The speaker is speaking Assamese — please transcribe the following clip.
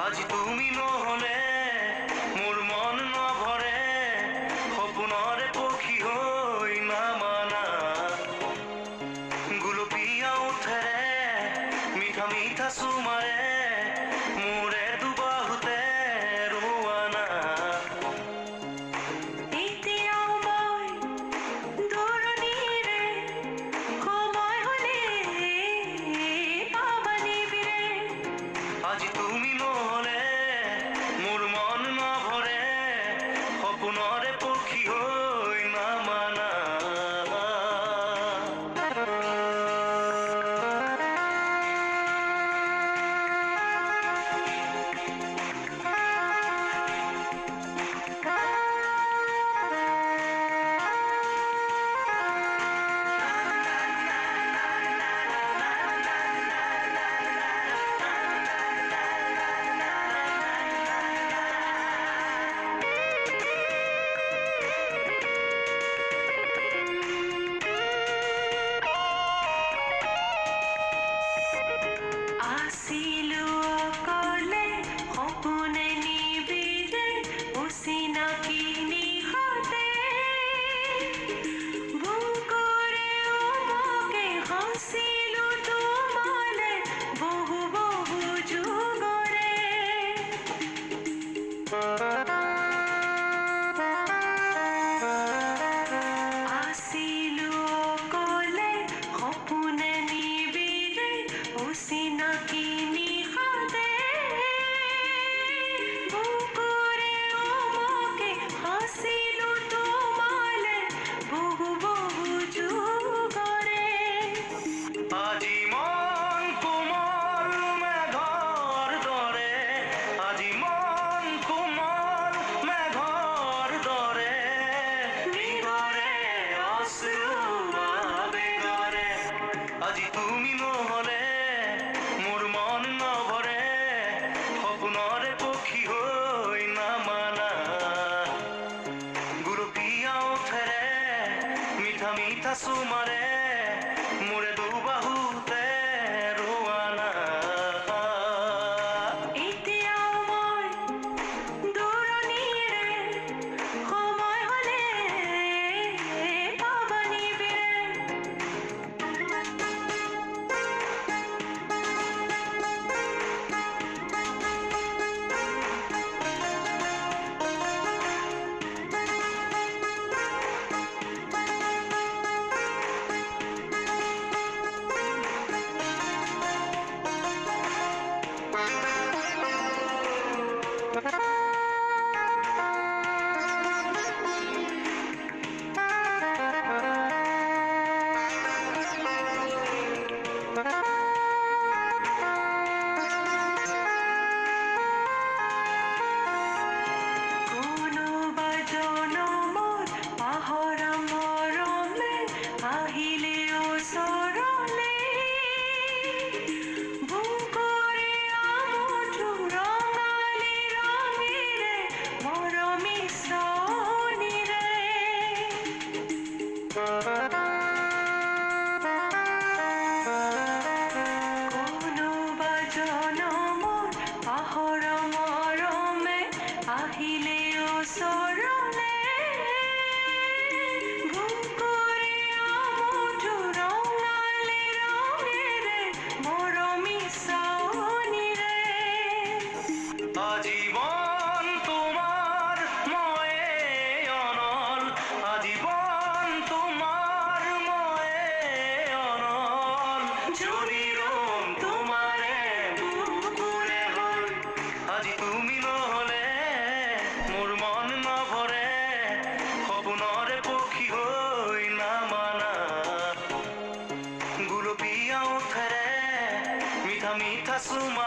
আজি তুমি নহলে মোৰ মন নভৰে সপোনৰে পক্ষী হৈ নামানা গুলপীয়া উঠেৰে মিঠা মিঠা চুমাৰে মোৰে দুবাহুতে ৰোৱানা এতিয়াও মই দূৰণিৰে সময় হ'লে পাবানিবিৰে আজি তুমি নহলে মোৰ মন নভৰে সপোনৰে পক্ষী হৈ নামানা আছিলো অকলে সপোনে নিবিৰে অচিনাকি নিশাতে বুকুৰে উমকে হচিলো তোমালে বহু বহু যুগৰে আছিলো অকলে সপোনে নিবিৰে অচিনাকি নিশাতে বুকুৰে উমকে হচিলো তোমালে বহু বহু যুগৰে আজি মন কোমল মেঘৰ দৰে আজি মন কোমল মেঘৰ দৰে নিগৰে অশ্ৰু আবেগৰে আজি তুমি নহলে মোৰ মন নভৰে সপোনৰে পক্ষী হৈ নামানা গুলপীয়া উঠেৰে মিঠা মিঠা চুমাৰে মোৰে দুবাহুতে ৰোৱানা এতিয়াও মই দূৰণিৰে সময় হ'লে পাবানিবিৰে কোনোবা জনমত পাহৰা মৰমে আহিলে ওচৰলে বুকুৰে আমঠু ৰঙালী ৰঙেৰে মৰমী চনিৰে কোনোবা জনমত পাহৰা মৰমে আহিলে ওচৰলে বুকুৰে আমঠু ৰঙালী ৰঙেৰে মৰমী চনিৰে আজীবন তোমাৰ ময়ে অনল আজীবন তোমাৰ ময়ে অনল জনিৰম তোমাৰে বুকুৰে হৈ আজি তুমি নহলে মোৰ মন নভৰে সপোনৰে পক্ষী হৈ তোমাৰ